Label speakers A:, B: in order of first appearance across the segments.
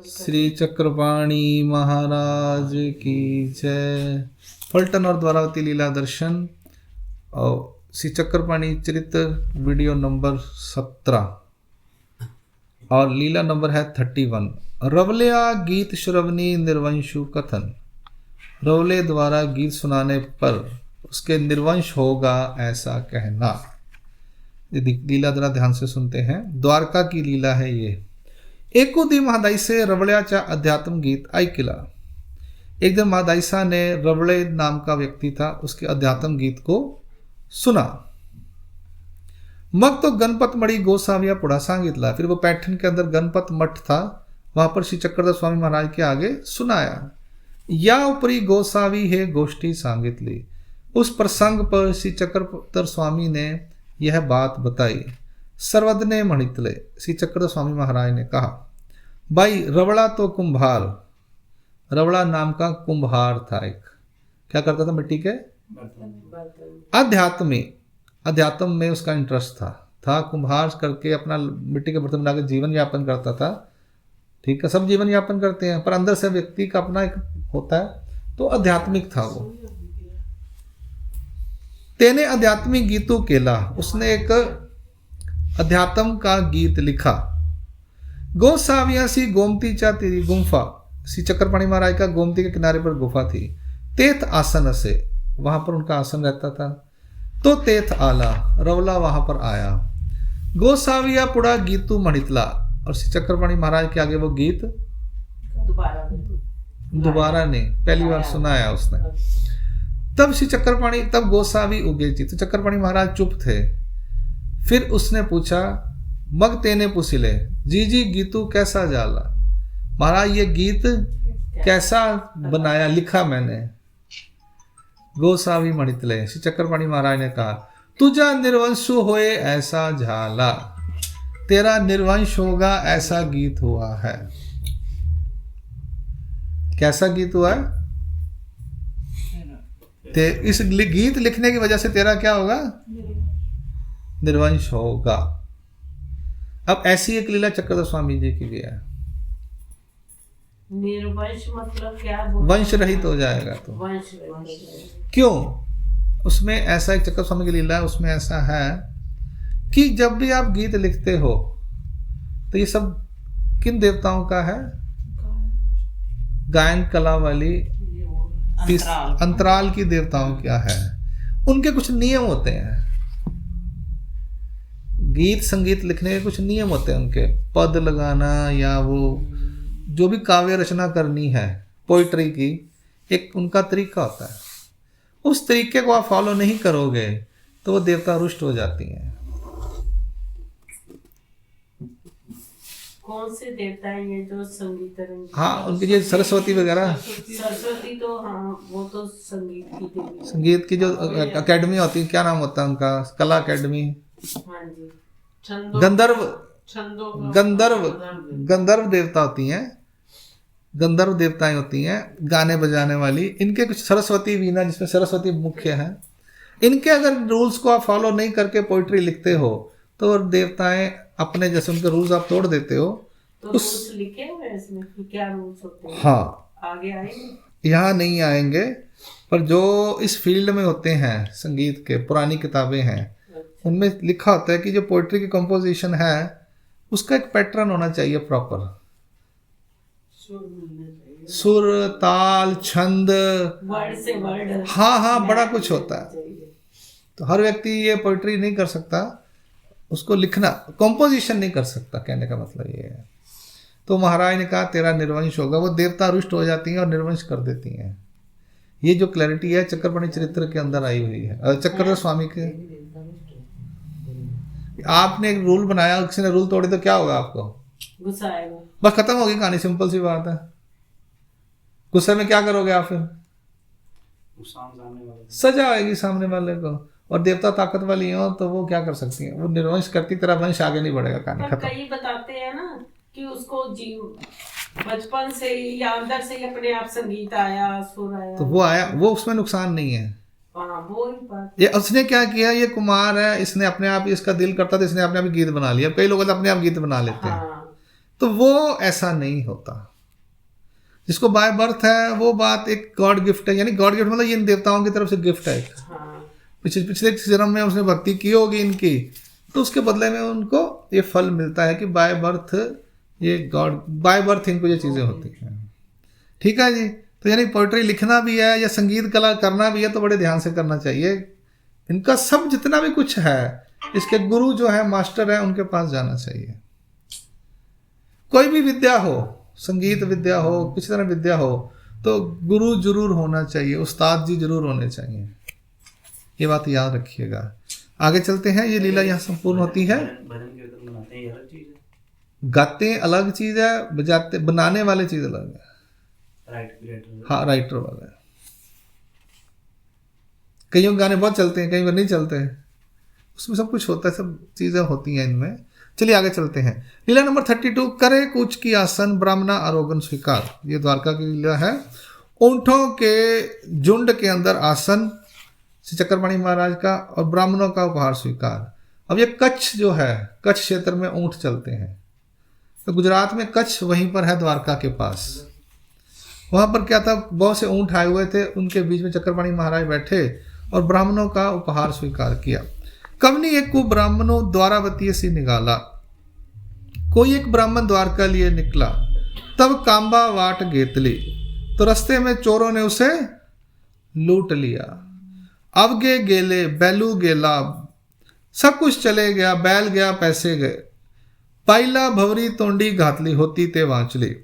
A: श्री चक्रपाणी महाराज की जय। फलटन और द्वारावती लीला दर्शन और श्री चक्रपाणी चरित्र वीडियो नंबर 17 और लीला नंबर है 31। रवलिया गीत श्रवणी निर्वंशु कथन। रवले द्वारा गीत सुनाने पर उसके निर्वंश होगा ऐसा कहना। यदि लीला जरा ध्यान से सुनते हैं, द्वारका की लीला है ये। एकुदी महादाईसे रवळ्याचा अध्यात्म गीत ऐकिला। एक दिन महादाईसा ने रवळे नाम का व्यक्ति था, उसके अध्यात्म गीत को सुना। मग तो गणपत मड़ी गोसाविया पुढा सांगितला। फिर वो पैठण के अंदर गणपत मठ था, वहां पर श्री चक्रधर स्वामी महाराज के आगे सुनाया। या उपरी गोसावी है गोष्ठी सांगितली। उस प्रसंग पर श्री चक्रधर स्वामी ने यह बात बताई। सर्वदने मणितले। श्री चक्रधर स्वामी महाराज ने कहा, भाई रवड़ा तो कुंभार, रवड़ा नाम का कुंभार था। एक क्या करता था? मिट्टी के अध्यात्म में उसका इंटरेस्ट था कुंभार करके अपना मिट्टी के बर्तन बनाकर जीवन यापन करता था। ठीक है, सब जीवन यापन करते हैं, पर अंदर से व्यक्ति का अपना एक होता है, तो आध्यात्मिक था वो। तेने आध्यात्मिक गीतों केला। उसने एक अध्यात्म का गीत लिखा। गोसाविया सी गोमती चा तेरी गुम्फा। श्री चक्रपाणी महाराज का गोमती के किनारे पर गुफा थी। तेथ आसन से, वहां पर उनका आसन रहता था। तो तेथ आला, रवला वहां पर आया। गोसाविया पुड़ा गीतू मणितला। और श्री चक्रपाणी महाराज के आगे वो गीत दोबारा नहीं, पहली बार सुनाया उसने। तब श्री चक्रपाणी, तब गोसावी उगे जी, तो चक्रपाणी महाराज चुप थे। फिर उसने पूछा, मग तेने पूछिले, जी गीतू कैसा जाला? महाराज ये गीत कैसा बनाया, लिखा मैंने? गोसावी मणितले। श्री चक्रपाणी महाराज ने कहा, तुझा निर्वंशु होए ऐसा झाला। तेरा निर्वंश होगा ऐसा गीत हुआ है। कैसा गीत हुआ है? इस गीत लिखने की वजह से तेरा क्या होगा? निर्वंश होगा। अब ऐसी एक लीला चक्रधर स्वामी जी की भी है।
B: निर्वंश मतलब क्या?
A: वंश रहित हो जाएगा। तो
B: वंश
A: क्यों? उसमें ऐसा एक चक्रधर स्वामी की लीला है, उसमें ऐसा है कि जब भी आप गीत लिखते हो तो ये सब किन देवताओं का है? गायन कला वाली अंतराल की देवताओं क्या है। उनके कुछ नियम होते हैं। गीत संगीत लिखने के कुछ नियम होते हैं उनके। पद लगाना या वो जो भी काव्य रचना करनी है पोइट्री की, एक उनका तरीका होता है। उस तरीके को आप फॉलो नहीं करोगे तो वो देवता रुष्ट हो जाती हैं।
B: कौन से देवता हैं ये जो संगीत रंग?
A: हाँ, उनकी जो सरस्वती वगैरह,
B: सरस्वती तो हाँ, वो तो संगीत की देवी।
A: संगीत की जो अकेडमी होती है, क्या नाम होता है उनका? कला अकेडमी।
B: हाँ जी।
A: गंधर्व देवता होती हैं, गंधर्व देवताएं होती हैं गाने बजाने वाली। इनके कुछ सरस्वती वीणा, जिसमें सरस्वती मुख्य है, इनके अगर रूल्स को आप फॉलो नहीं करके पोइट्री लिखते हो तो देवताएं अपने जैसे उनके रूल्स आप तोड़ देते हो।
B: तो रूल्स लिखे हुए हैं इसमें कि क्या रूल्स होते हैं?
A: हाँ,
B: आगे आएंगे,
A: यहाँ नहीं आएंगे, पर जो इस फील्ड में होते हैं संगीत के, पुरानी किताबें हैं, उनमें लिखा होता है कि जो पोइट्री की कंपोजिशन है उसका एक पैटर्न होना चाहिए प्रॉपर। सुर, ताल, छंद,
B: वर्ड से वर्ड।
A: हाँ, बड़ा कुछ होता है। तो हर व्यक्ति ये पोइट्री नहीं कर सकता, उसको लिखना, कंपोजिशन नहीं कर सकता, कहने का मतलब ये है। तो महाराज ने कहा तेरा निर्वंश होगा। वो देवता रुष्ट हो जाती हैं और निर्वंश कर देती हैं। ये जो क्लैरिटी है चक्रपाणी चरित्र के अंदर आई हुई है। चक्रधर स्वामी के, आपने एक रूल बनाया, किसी ने रूल तोड़ी तो क्या होगा? आपको
B: गुस्सा आएगा,
A: बस खत्म होगी कहानी। सिंपल सी बात है। गुस्से में क्या करोगे आप? फिर सजा आएगी सामने वाले को। और देवता ताकत वाली हो तो वो क्या कर सकती है? वो निर्वंश करती, तेरा वंश आगे नहीं बढ़ेगा, कहानी खत्म।
B: कई बताते हैं ना कि उसको बचपन से ही या अंदर से ही अपने आप संगीत आया, सुर आया,
A: तो वो आया, वो उसमें नुकसान नहीं है।
B: वो ही बात।
A: ये उसने क्या किया? ये कुमार है, इसने अपने आप, इसका दिल करता था, इसने अपने आप गीत बना लिया। कई लोग अपने आप गीत बना लेते हैं। तो वो ऐसा नहीं होता। जिसको बाय बर्थ है वो बात एक गॉड गिफ्ट है, यानी गॉड गिफ्ट मतलब ये इन देवताओं की तरफ से गिफ्ट है।
B: हाँ।
A: पिछले जन्म में उसने भक्ति की होगी इनकी, तो उसके बदले में उनको ये फल मिलता है कि बाय बर्थ ये गॉड, बाय बर्थ इनको ये चीज़ें होती हैं। ठीक है जी। तो यानी पोइट्री लिखना भी है या संगीत कला करना भी है तो बड़े ध्यान से करना चाहिए। इनका सब जितना भी कुछ है, इसके गुरु जो है, मास्टर है, उनके पास जाना चाहिए। कोई भी विद्या हो, संगीत विद्या हो, किसी तरह विद्या हो, तो गुरु जरूर होना चाहिए, उस्ताद जी जरूर होने चाहिए। ये बात याद रखिएगा। आगे चलते हैं। ये लीला यहाँ संपूर्ण होती है। गाते अलग चीज है, बजाते बनाने वाले चीज अलग है। हाँ, राइटर वाला है। कईयों गाने बहुत चलते हैं, कई बार नहीं चलते हैं, उसमें सब कुछ होता है, सब चीजें होती हैं इनमें। चलिए आगे चलते हैं। लीला नंबर 32, करे कुछ की आसन ब्राह्मणा आरोगन स्वीकार। ये द्वारका की लीला है। ऊंटों के झुंड के अंदर आसन श्री चक्रपाणी महाराज का और ब्राह्मणों का उपहार स्वीकार। अब ये कच्छ जो है, कच्छ क्षेत्र में ऊंट चलते हैं, तो गुजरात में कच्छ वहीं पर है, द्वारका के पास। वहां पर क्या था, बहुत से ऊंट आए हुए थे, उनके बीच में चक्रपाणी महाराज बैठे और ब्राह्मणों का उपहार स्वीकार किया। कवनी एक को ब्राह्मणों द्वारावती से निकाला। कोई एक ब्राह्मण द्वारका लिए निकला, तब कांबा वाट गेतली, तो रास्ते में चोरों ने उसे लूट लिया। अब गे गेले बैलू गेला, सब कुछ चले गया, बैल गया, पैसे गए। पाइला भवरी तोंडी घातली, होती ते वांचली।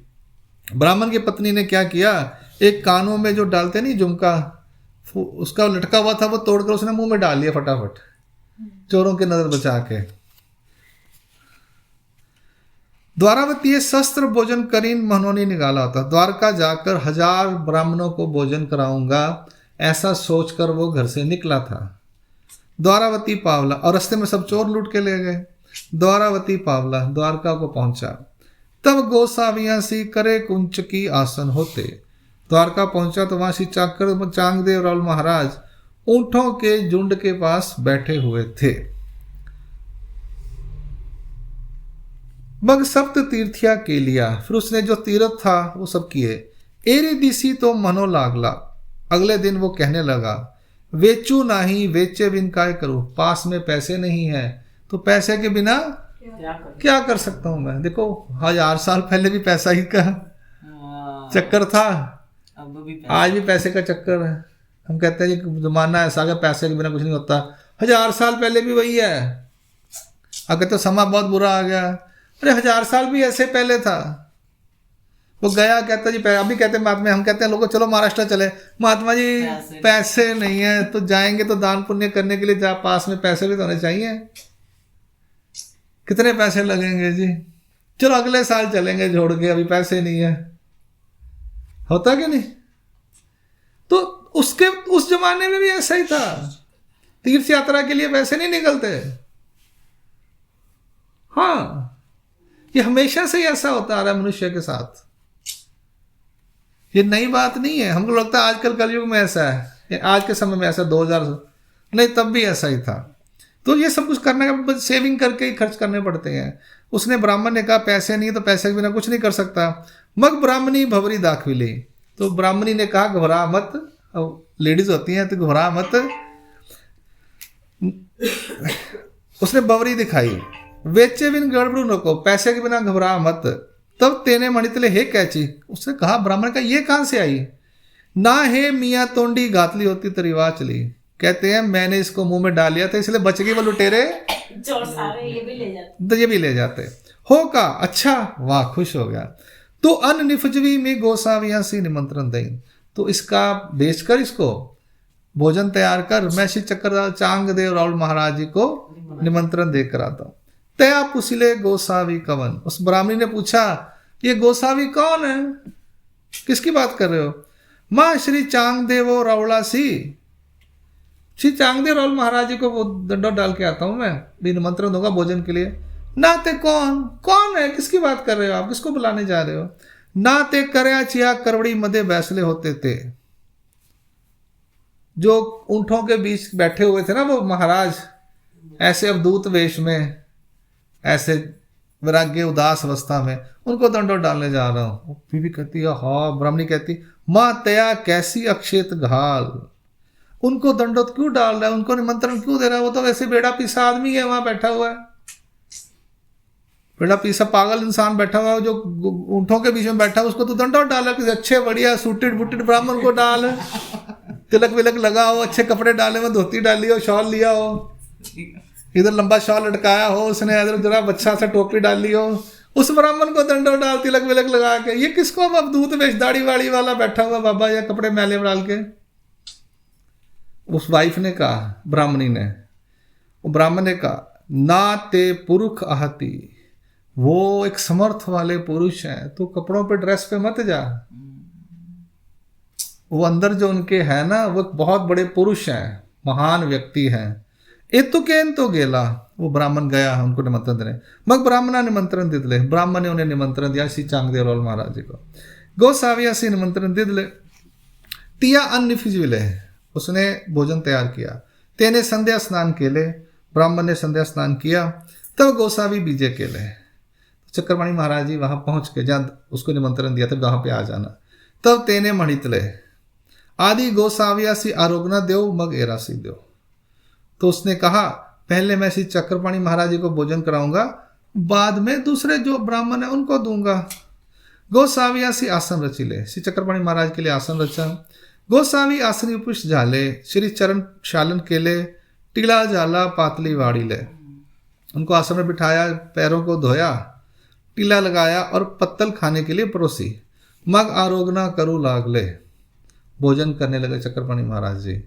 A: ब्राह्मण की पत्नी ने क्या किया, एक कानों में जो डालते नहीं झुमका, उसका लटका हुआ था, वो तोड़कर उसने मुंह में डाल लिया फटाफट, चोरों की नजर बचा के। द्वारावती शस्त्र भोजन करीन मनोनी निकाला होता। द्वारका जाकर 1000 ब्राह्मणों को भोजन कराऊंगा, ऐसा सोचकर वो घर से निकला था। द्वारावती पावला, और रास्ते में सब चोर लूट के ले गए। द्वारावती पावला, द्वारका को पहुंचा, तब गोसावियां सी करे कुंच की आसन होते। द्वारका पहुंचा तो वहां श्री चांगदेव रावल महाराज ऊंटों के झुंड के पास बैठे हुए थे। मग सप्त तीर्थिया के लिया, फिर उसने जो तीर्थ था वो सब किए। एरे दिसी तो मनो लागला, अगले दिन वो कहने लगा, वेचू नाही वेचे बिन काय करूं। पास में पैसे नहीं है तो पैसे के बिना क्या कर सकता हूं मैं। देखो 1000 साल पहले भी पैसा ही का चक्कर था, आज भी पैसे का चक्कर है। हम कहते हैं कि जमाना ऐसा गया, पैसे के बिना कुछ नहीं होता। 1000 साल पहले भी वही है। अगर तो समा बहुत बुरा आ गया, अरे 1000 साल भी ऐसे पहले था। वो गया, कहता जी अभी कहते महात्मा, हम कहते हैं लोगों चलो महाराष्ट्र चले, महात्मा जी पैसे नहीं है। तो जाएंगे तो दान पुण्य करने के लिए जा, पास में पैसे भी तो होने चाहिए। कितने पैसे लगेंगे जी, चलो अगले साल चलेंगे जोड़ के, अभी पैसे नहीं है। होता कि नहीं। तो उसके उस जमाने में भी ऐसा ही था, तीर्थ यात्रा के लिए पैसे नहीं निकलते। हाँ, ये हमेशा से ही ऐसा होता आ रहा है मनुष्य के साथ, ये नई बात नहीं है। हमको लगता है आजकल कलयुग में ऐसा है, आज के समय में ऐसा 2000 नहीं, तब भी ऐसा ही था। तो ये सब कुछ करने का सेविंग करके ही खर्च करने पड़ते हैं। उसने ब्राह्मण ने कहा पैसे नहीं, तो पैसे के बिना कुछ नहीं कर सकता। मग ब्राह्मणी भवरी दाखविली, तो ब्राह्मणी ने कहा घबरा मत, लेडीज होती हैं तो घबरा मत। उसने बवरी दिखाई, वेचे बिन गड़बड़ू नको, पैसे के बिना घबरा मत। तब तेने मणितले हे कैची, उसने कहा ब्राह्मण का ये कहां से आई। ना हे मियाँ तोंडी घातली होती तो रिवाज चली। कहते हैं मैंने इसको मुंह में डाल लिया था इसलिए बच गई वो लुटेरे,
B: चोर सारे ये भी ले जाते,
A: तो ये भी ले जाते। हो का अच्छा, वाह खुश हो गया। तो अन निफजवी में गोसावियां सी निमंत्रण दई, तो इसका बेचकर इसको भोजन तैयार कर मैं श्री चक्र चांगदेव रावल महाराज जी को निमंत्रण देकर आता हूं। तया पुसिले गोसावी कवन, उस ब्राह्मणी ने पूछा ये गोसावी कौन है, किसकी बात कर रहे हो। माँ श्री चांगदेव रावला सी, श्री चांगदेव रावल महाराज जी को वो दंडो डाल के आता हूं मैं, भी निमंत्रण दूंगा भोजन के लिए। नाते कौन है, किसकी बात कर रहे हो आप, किसको बुलाने जा रहे हो। नाते करया चिया करवड़ी मध्य बैसले होते थे, जो ऊंटों के बीच बैठे हुए थे ना वो महाराज, ऐसे अवधूत वेश में ऐसे वैराग्य उदास अवस्था में, उनको दंडोत डालने जा रहा हूँ। बीवी कहती है हाँ, ब्राह्मणी कहती माँ तया कैसी अक्षेत घाल, उनको दंडोत क्यों डाल रहा है, उनको निमंत्रण क्यों दे रहा है, वो तो वैसे बेड़ा पीसा आदमी है वहां बैठा हुआ है, बेड़ा पीसा पागल इंसान बैठा हुआ है जो ऊँटों के बीच में बैठा है, उसको तो दंडोत डाला, किसी अच्छे बढ़िया सूटेड बुटेड ब्राह्मण को डाल, तिलक विलक लगा हो, अच्छे कपड़े डाले में, धोती डाली हो, शॉल लिया हो, इधर लंबा शॉल लटकाया हो उसने, इधर जरा बच्चा सा टोपी डाली हो, उस ब्राह्मण को दंडोत डाल तिलक विलक लगा के। ये किसको अब दूध बेच दाढ़ी वाड़ी वाला बैठा हुआ बाबा या कपड़े मैले डाल के। उस वाइफ ने कहा, ब्राह्मणी ने, वो ब्राह्मण ने कहा ना ते पुरुष आहती, वो एक समर्थ वाले पुरुष हैं, तो कपड़ों पे ड्रेस पे मत जा, वो अंदर जो उनके है ना वो बहुत बड़े पुरुष हैं, महान व्यक्ति हैं। एतुकेन तो गेला, वो ब्राह्मण गया उनको निमंत्रण देने, मग ब्राह्मणा निमंत्रण दिदले, ब्राह्मण ने उन्हें निमंत्रण दिया श्री चांगदेवलाल महाराज जी को। गोसाविया से निमंत्रण दिदले, तिया अन्न फिजविले, उसने भोजन तैयार किया। तेने संध्या स्नान केले, ब्राह्मण ने संध्या स्नान किया, तब गोसावी बीजे केले। चक्रपाणी महाराज जी वहां पहुंच के, जहाँ उसको निमंत्रण दिया था वहां पे आ जाना, तब तेने मणितले आदि गोसाविया सी आरोग्य देव मग एरासी देव, तो उसने कहा पहले मैं श्री चक्रपाणी महाराज जी को भोजन कराऊंगा, बाद में दूसरे जो ब्राह्मण है उनको दूंगा। गोसाविया सी आसन रचिले, श्री चक्रपाणी महाराज के लिए आसन रचा। गोसावी आसनी पुष्ट झाले, श्री चरण शालन केले, टीला जाला पातली वाड़ी ले, उनको आसन में बिठाया, पैरों को धोया, टीला लगाया और पत्तल खाने के लिए परोसी। मग आरोगना करू लागले, भोजन करने लगे चक्रपाणी महाराज जी।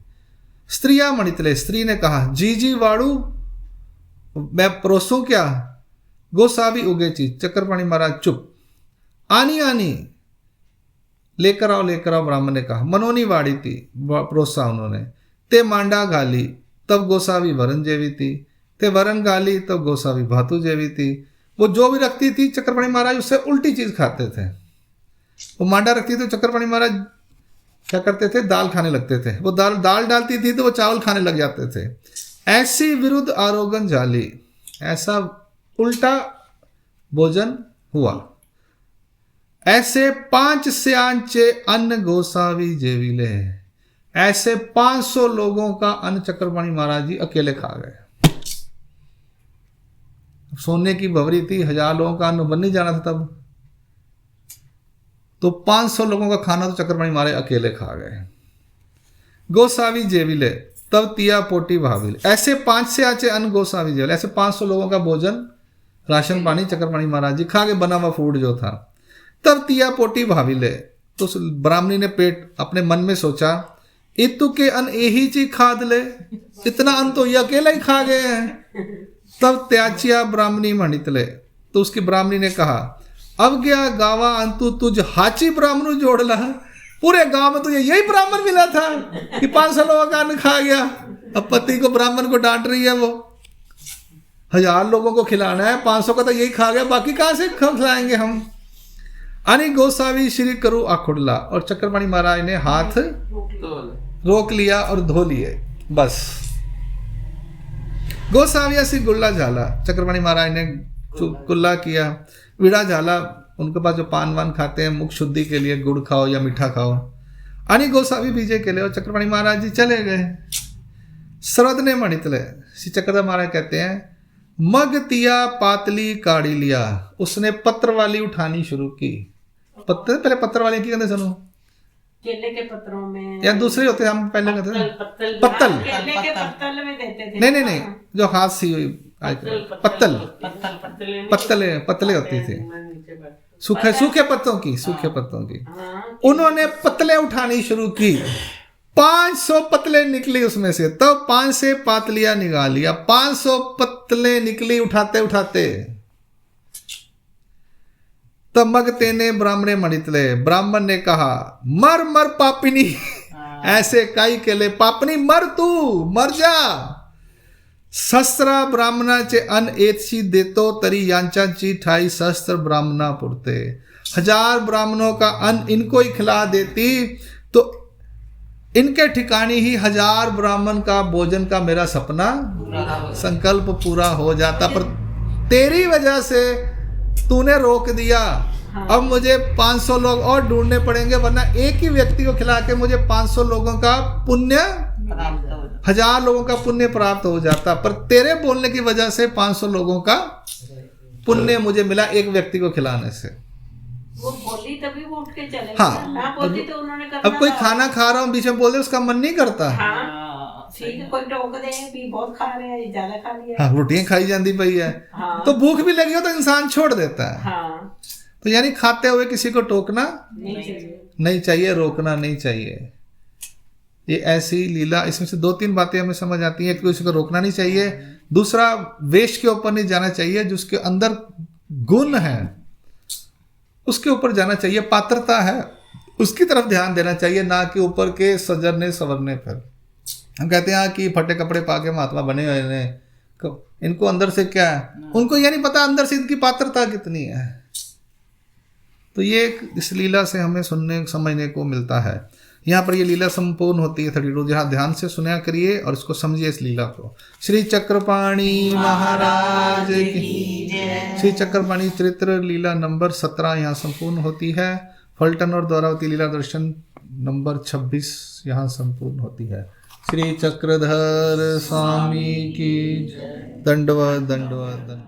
A: स्त्रिया मणितले, स्त्री ने कहा जी जी वाड़ू, मैं परोसूं क्या। गोसावी उगे चीज, चक्रपाणी महाराज चुप। आनी आनी, लेकर आओ ब्राह्मण ने कहा। मनोनी वाड़ी थी, परोसा उन्होंने। ते मांडा गाली, तब गोसावी वरन जेवी थी। ते वरन गाली, तब गोसावी भातू जेवी थी। वो जो भी रखती थी चक्रपाणी महाराज उससे उल्टी चीज खाते थे। वो मांडा रखती थी, चक्रपाणी महाराज क्या करते थे, दाल खाने लगते थे। वो दाल डालती थी तो वो चावल खाने लग जाते थे। ऐसी विरुद्ध आरोगन जाली, ऐसा उल्टा भोजन हुआ। ऐसे 5 स्यांचे अन्न गोसावी जेविले, ऐसे 500 लोगों का अन्न चक्रपाणी महाराज जी अकेले खा गए। सोने की भवरी थी, 1000 लोगों का अन्न बन नहीं जाना था तब, तो 500 लोगों का खाना तो चक्रपाणी महाराज अकेले खा गए। गोसावी जेविले, तब तिया पोटी भाविल, ऐसे 5 स्यांचे अन्न गोसावी जेविले, ऐसे 500 लोगों का भोजन राशन पानी चक्रपाणी महाराज जी खा के, बना हुआ फूड जो था। तब तिया पोटी भाविले, तो ब्राह्मणी ने पेट अपने मन में सोचा, इतु के अन्न यही चीज खा ले, इतना अन्न तो ये अकेला ही खा गए हैं। तब त्याचिया ब्राह्मणी मणितले, तो उसकी ब्राह्मणी ने कहा अब गया गावा अंतु तुझ हाची ब्राह्मण जोड़ ला, पूरे गांव में तुझे यही ब्राह्मण मिला था कि 500 लोगों का अन्न खा गया। अब पति को ब्राह्मण को डांट रही है, वो 1000 लोगों को खिलाना है, 500 का तो यही खा गया, बाकी कहां से खिलाएंगे हम। अनि गोसावी श्री करू आखुड़ला, और चक्रपाणी महाराज ने हाथ रोक लिया और धो लिए, बस। गोसाविया सी गुल्ला झाला, चक्रपाणी महाराज ने गुल्ला किया, विड़ा झाला, उनके पास जो पान वान खाते हैं मुख शुद्धि के लिए, गुड़ खाओ या मीठा खाओ। अनि गोसावी बीजे के लिए, और चक्रपाणी महाराज जी चले गए। सरद ने मणितले, श्री चक्रधर महाराज कहते हैं मग तिया पातली काढ़ी लिया, उसने पत्र वाली उठानी शुरू की। पत्ते पहले पत्र वाले की कहते सुनो,
B: केले के पत्रों में
A: या दूसरे होते हम पहले कहते थे पत्तल,
B: केले के पत्तल में देते थे।
A: नहीं जो हाथ सी हुई पत्तले होती थी, सूखे पत्तों की। उन्होंने पत्तले उठानी शुरू की, 500 पत्तले निकली उसमें से, तब 5 से पातलियां निकाल लिया। 500 पत्तले निकली उठाते उठाते। तब मगते ने ब्राह्मणे मणितले, ब्राह्मण ने कहा मर मर पापिनी, ऐसे काई के ले पापनी, मर तू मर जा। शस्त्रा ब्राह्मणाचे अन्न एतशी देतो तरी यांच्याची ठाई शस्त्र ब्राह्मणा पुरते। 1000 ब्राह्मणों का अन्न इनको ही खिला देती तो इनके ठिकाने ही 1000 ब्राह्मण का भोजन का मेरा सपना संकल्प पूरा हो जाता। पर तेरी वजह से तूने रोक दिया,
B: हाँ।
A: अब मुझे 500 लोग और ढूंढने पड़ेंगे, वरना एक ही व्यक्ति को खिला के मुझे 500 लोगों का पुण्य, 1000 लोगों का पुण्य प्राप्त हो जाता, पर तेरे बोलने की वजह से 500 लोगों का पुण्य मुझे मिला एक व्यक्ति को खिलाने से।
B: वो बोली तभी वो उठ के चले
A: हाँ।
B: गए ना, बोलती तो उन्होंने करना
A: अब कोई
B: था।
A: खाना खा रहा हूँ बीच में बोल दे, उसका मन नहीं करता।
B: हाँ ठीक है, कोई टोक दे भी बहुत खा रहे हैं, ज्यादा खा लिया।
A: हाँ, रोटियां खाई जाती पई है,
B: हाँ।
A: तो भूख भी लगी हो तो इंसान छोड़ देता है।
B: हाँ
A: तो यानी खाते हुए किसी को टोकना
B: नहीं चाहिए।
A: नहीं चाहिए, रोकना नहीं चाहिए। ये ऐसी लीला, इसमें से 2-3 बातें हमें समझ आती हैं। एक तो इसको रोकना नहीं चाहिए, दूसरा वेश के ऊपर नहीं जाना चाहिए, जिसके अंदर गुण है उसके ऊपर जाना चाहिए, पात्रता है उसकी तरफ ध्यान देना चाहिए, ना कि ऊपर के सजरने संवरने पर। हम कहते हैं कि फटे कपड़े पा के महात्मा बने हुए हैं, इनको अंदर से क्या है, उनको ये नहीं पता अंदर से इनकी पात्रता कितनी है। तो ये इस लीला से हमें सुनने समझने को मिलता है। यहाँ पर ये लीला संपूर्ण होती है 32। जहाँ ध्यान से सुना करिए और इसको समझिए इस लीला को। श्री चक्रपाणी महाराज की, श्री चक्रपाणी चरित्र लीला नंबर 17 यहाँ संपूर्ण होती है। फलटन और द्वारावती लीला दर्शन नंबर 26 यहाँ संपूर्ण होती है। श्री चक्रधर स्वामी की दंडवत दंडवत दंडवत।